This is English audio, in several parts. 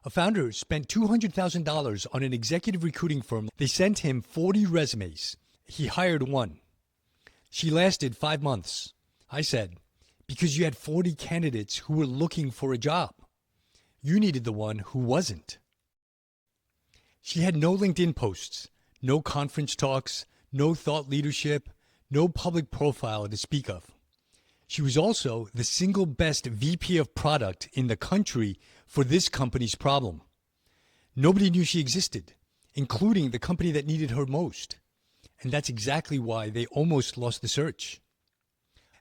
A founder spent $200,000 on an executive recruiting firm. They sent him 40 resumes. He hired one. She lasted 5 months. I said, because you had 40 candidates who were looking for a job. You needed the one who wasn't. She had no LinkedIn posts, no conference talks, no thought leadership, no public profile to speak of. She was also the single best VP of product in the country for this company's problem. Nobody knew she existed, including the company that needed her most. And that's exactly why they almost lost the search.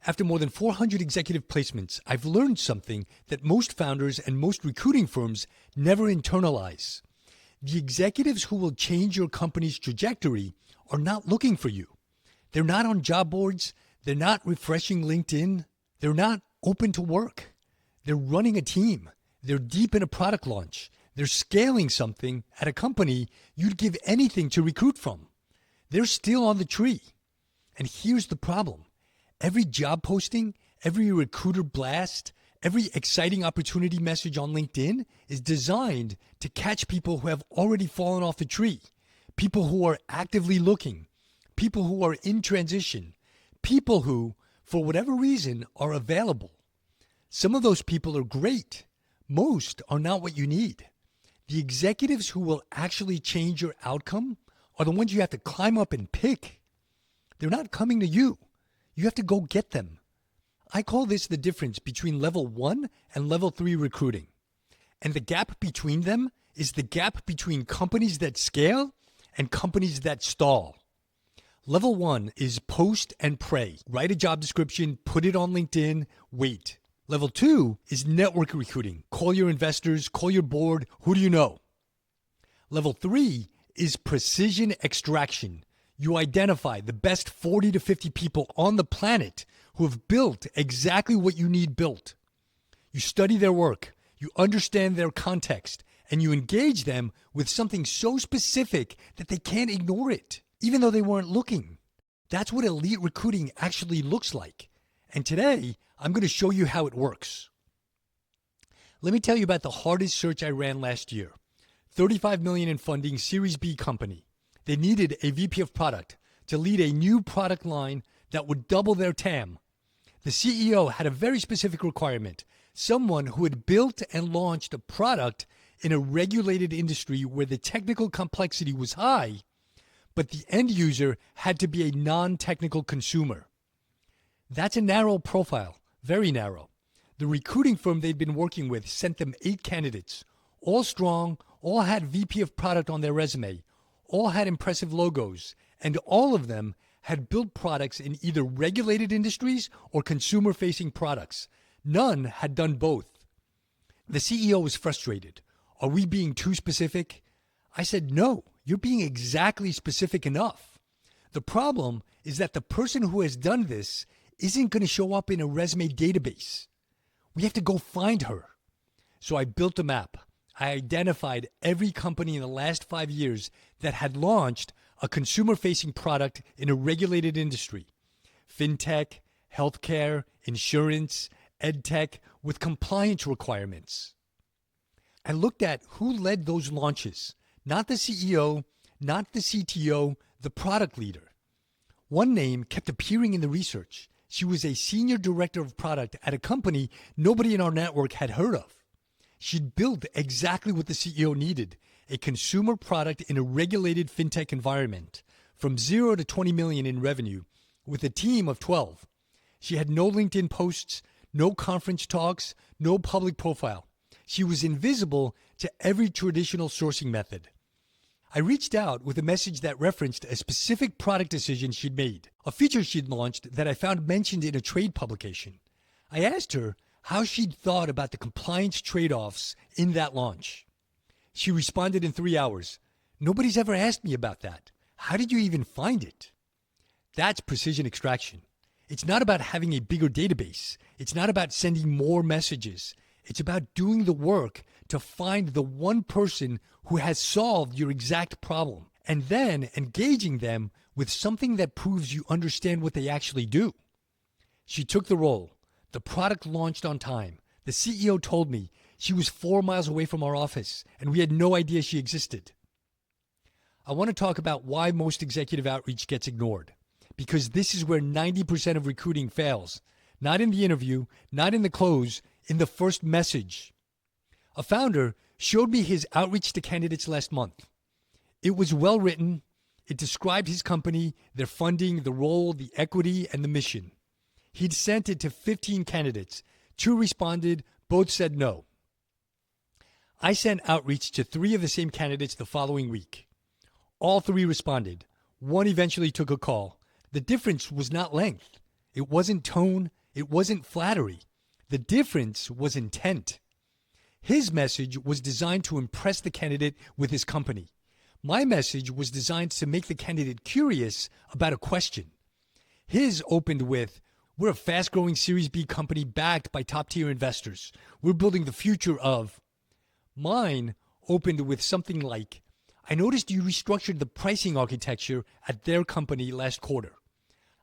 After more than 400 executive placements, I've learned something that most founders and most recruiting firms never internalize. The executives who will change your company's trajectory are not looking for you. They're not on job boards. They're not refreshing LinkedIn. They're not open to work. They're running a team. They're deep in a product launch. They're scaling something at a company you'd give anything to recruit from. They're still on the tree. And here's the problem. Every job posting, every recruiter blast, every exciting opportunity message on LinkedIn is designed to catch people who have already fallen off the tree, people who are actively looking, people who are in transition, people who, for whatever reason, are available. Some of those people are great. Most are not what you need. The executives who will actually change your outcome are the ones you have to climb up and pick. They're not coming to you. You have to go get them. I call this the difference between level 1 and level 3 recruiting. And the gap between them is the gap between companies that scale and companies that stall. Level 1 is post and pray. Write a job description, put it on LinkedIn, wait. Level 2 is network recruiting. Call your investors, call your board, who do you know? Level 3 is precision extraction. You identify the best 40 to 50 people on the planet who have built exactly what you need built. You study their work, you understand their context, and you engage them with something so specific that they can't ignore it, even though they weren't looking. That's what elite recruiting actually looks like. And today, I'm going to show you how it works. Let me tell you about the hardest search I ran last year. $35 million in funding, Series B company. They needed a VP of product to lead a new product line that would double their TAM. The CEO had a very specific requirement, someone who had built and launched a product in a regulated industry where the technical complexity was high, but the end user had to be a non-technical consumer. That's a narrow profile, very narrow. The recruiting firm they'd been working with sent them 8 candidates, all strong, all had VP of product on their resume, all had impressive logos, and all of them had built products in either regulated industries or consumer-facing products. None had done both. The CEO was frustrated. Are we being too specific? I said, no, you're being exactly specific enough. The problem is that the person who has done this isn't going to show up in a resume database. We have to go find her. So I built a map. I identified every company in the last 5 years that had launched a consumer-facing product in a regulated industry. Fintech, healthcare, insurance, edtech, with compliance requirements. I looked at who led those launches. Not the CEO, not the CTO, the product leader. One name kept appearing in the research. She was a senior director of product at a company nobody in our network had heard of. She'd built exactly what the CEO needed, a consumer product in a regulated fintech environment, from 0 to 20 million in revenue, with a team of 12. She had no LinkedIn posts, no conference talks, no public profile. She was invisible to every traditional sourcing method. I reached out with a message that referenced a specific product decision she'd made, a feature she'd launched that I found mentioned in a trade publication. I asked her how she'd thought about the compliance trade-offs in that launch. She responded in 3 hours. Nobody's ever asked me about that. How did you even find it? That's precision extraction. It's not about having a bigger database. It's not about sending more messages. It's about doing the work to find the one person who has solved your exact problem, and then engaging them with something that proves you understand what they actually do. She took the role. The product launched on time. The CEO told me She was 4 miles away from our office, and we had no idea she existed. I want to talk about why most executive outreach gets ignored, because this is where 90% of recruiting fails. Not in the interview, not in the close, in the first message. A founder showed me his outreach to candidates last month. It was well written. It described his company, their funding, the role, the equity, and the mission. He'd sent it to 15 candidates. 2 responded, both said no. I sent outreach to 3 of the same candidates the following week. All 3 responded. 1 eventually took a call. The difference was not length. It wasn't tone. It wasn't flattery. The difference was intent. His message was designed to impress the candidate with his company. My message was designed to make the candidate curious about a question. His opened with, "We're a fast-growing Series B company backed by top-tier investors. We're building the future of." Mine opened with something like, "I noticed you restructured the pricing architecture at their company last quarter.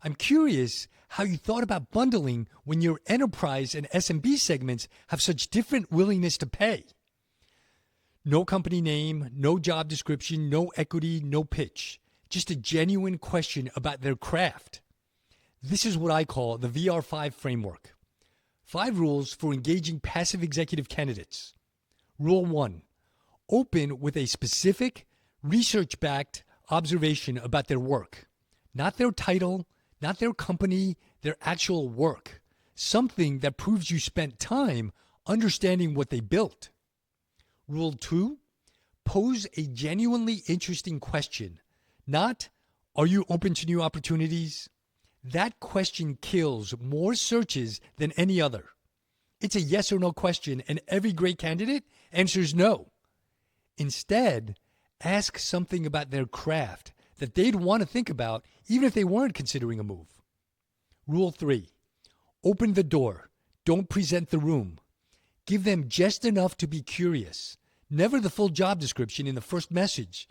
I'm curious how you thought about bundling when your enterprise and SMB segments have such different willingness to pay." No company name, no job description, no equity, no pitch. Just a genuine question about their craft. This is what I call the VR5 Framework. 5 rules for engaging passive executive candidates. Rule 1. Open with a specific, research-backed observation about their work. Not their title, not their company, their actual work. Something that proves you spent time understanding what they built. Rule 2, pose a genuinely interesting question. Not, "Are you open to new opportunities?" That question kills more searches than any other. It's a yes or no question, and every great candidate answers no. Instead, ask something about their craft that they'd want to think about even if they weren't considering a move. Rule 3, open the door. Don't present the room. Give them just enough to be curious. Never the full job description in the first message.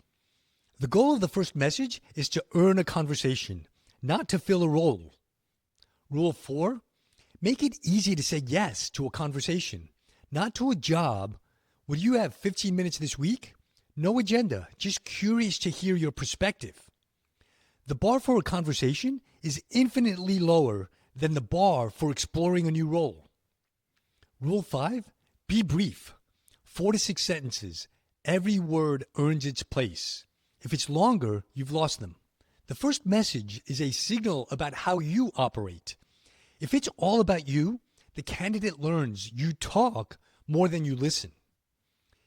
The goal of the first message is to earn a conversation, not to fill a role. Rule 4, make it easy to say yes to a conversation, not to a job. "Would you have 15 minutes this week?" No agenda, just curious to hear your perspective. The bar for a conversation is infinitely lower than the bar for exploring a new role. Rule 5, be brief. 4 to 6 sentences. Every word earns its place. If it's longer, you've lost them. The first message is a signal about how you operate. If it's all about you, the candidate learns you talk more than you listen.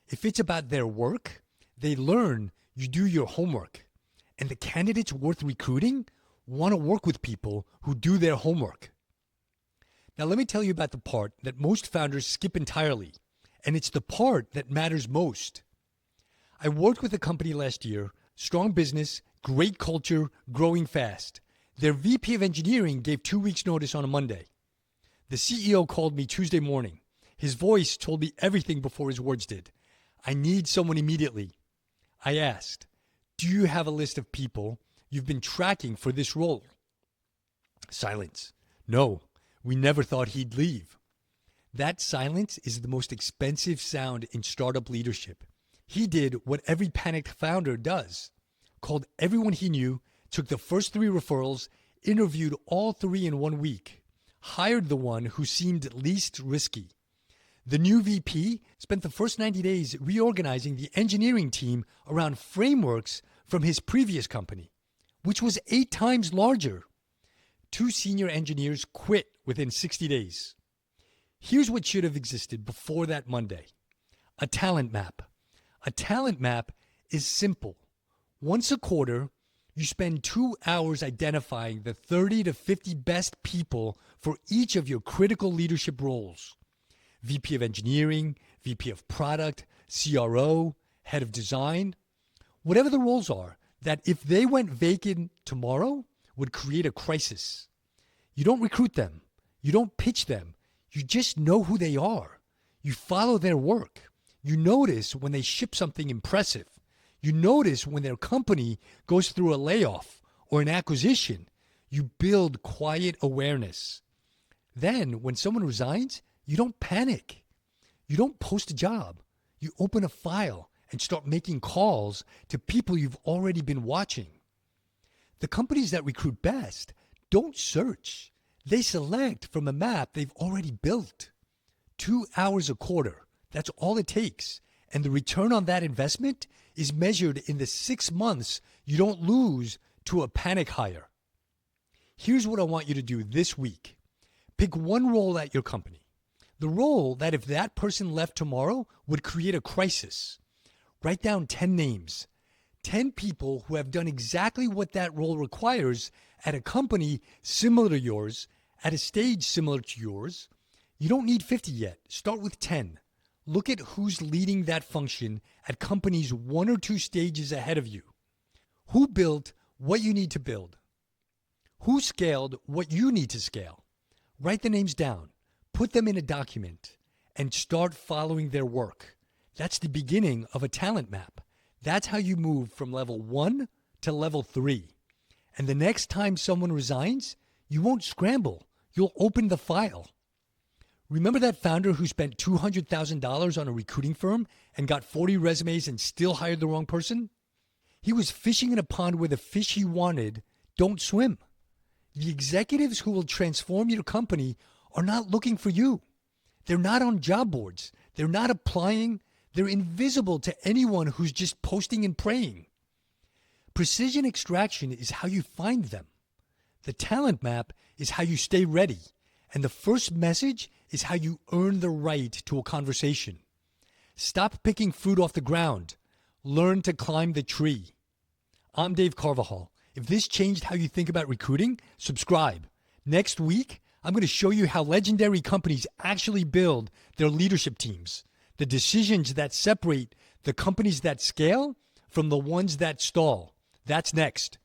If it's about their work, they learn you do your homework. And the candidates worth recruiting want to work with people who do their homework. Now let me tell you about the part that most founders skip entirely, and it's the part that matters most. I worked with a company last year, strong business, great culture, growing fast. Their VP of engineering gave 2 weeks notice on a Monday. The CEO called me Tuesday morning. His voice told me everything before his words did. I need someone immediately. I asked, do you have a list of people you've been tracking for this role? Silence. No, we never thought he'd leave. That silence is the most expensive sound in startup leadership. He did what every panicked founder does. Called everyone he knew, took the first 3 referrals, interviewed all 3 in 1 week, hired the one who seemed least risky. The new VP spent the first 90 days reorganizing the engineering team around frameworks from his previous company, which was 8 times larger. 2 senior engineers quit within 60 days. Here's what should have existed before that Monday. A talent map. A talent map is simple. Once a quarter, you spend 2 hours identifying the 30 to 50 best people for each of your critical leadership roles. VP of engineering, VP of product, CRO, head of design, whatever the roles are, that if they went vacant tomorrow would create a crisis. You don't recruit them. You don't pitch them. You just know who they are. You follow their work. You notice when they ship something impressive. You notice when their company goes through a layoff or an acquisition. You build quiet awareness. Then, when someone resigns, you don't panic. You don't post a job. You open a file and start making calls to people you've already been watching. The companies that recruit best don't search. They select from a map they've already built. 2 hours a quarter. That's all it takes. And the return on that investment is measured in the 6 months you don't lose to a panic hire. Here's what I want you to do this week. Pick one role at your company. The role that if that person left tomorrow would create a crisis. Write down 10 names. 10 people who have done exactly what that role requires at a company similar to yours, at a stage similar to yours. You don't need 50 yet. Start with 10. Look at who's leading that function at companies 1 or 2 stages ahead of you. Who built what you need to build? Who scaled what you need to scale? Write the names down, put them in a document, and start following their work. That's the beginning of a talent map. That's how you move from level 1 to level 3. And the next time someone resigns, you won't scramble. You'll open the file. Remember that founder who spent $200,000 on a recruiting firm and got 40 resumes and still hired the wrong person? He was fishing in a pond where the fish he wanted don't swim. The executives who will transform your company are not looking for you. They're not on job boards. They're not applying. They're invisible to anyone who's just posting and praying. Precision extraction is how you find them. The talent map is how you stay ready. And the first message is how you earn the right to a conversation. Stop picking fruit off the ground. Learn to climb the tree. I'm Dave Carvajal. If this changed how you think about recruiting, subscribe. Next week, I'm going to show you how legendary companies actually build their leadership teams. The decisions that separate the companies that scale from the ones that stall. That's next.